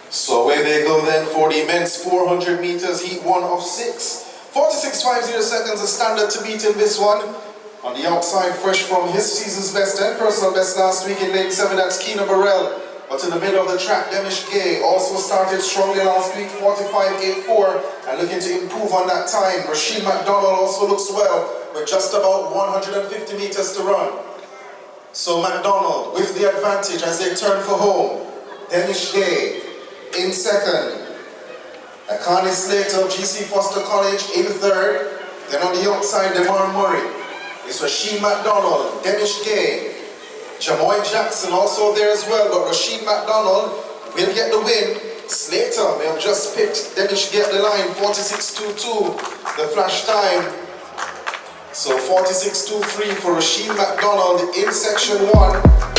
So away they go then for the men's 400 meters, heat 1 of 6. 46.50 seconds, a standard to beat in this one. On the outside, fresh from his season's best and personal best last week in lane 7, that's Keena Burrell. But in the middle of the track, Demish Gay also started strongly last week, 45.84, and looking to improve on that time. Rashid McDonald also looks well, with just about 150 meters to run. So McDonald with the advantage as they turn for home. Demish Gay in second. Akani Slater of GC Foster College in third. Then on the outside, Demar Murray. It's Rashid McDonald, Demish Gay, Jamoy Jackson also there as well, but Rashid McDonald will get the win. Slater may have just picked Demish Gay at the line, 46.22, the flash time. So 46.23 for Rashid McDonald in section 1.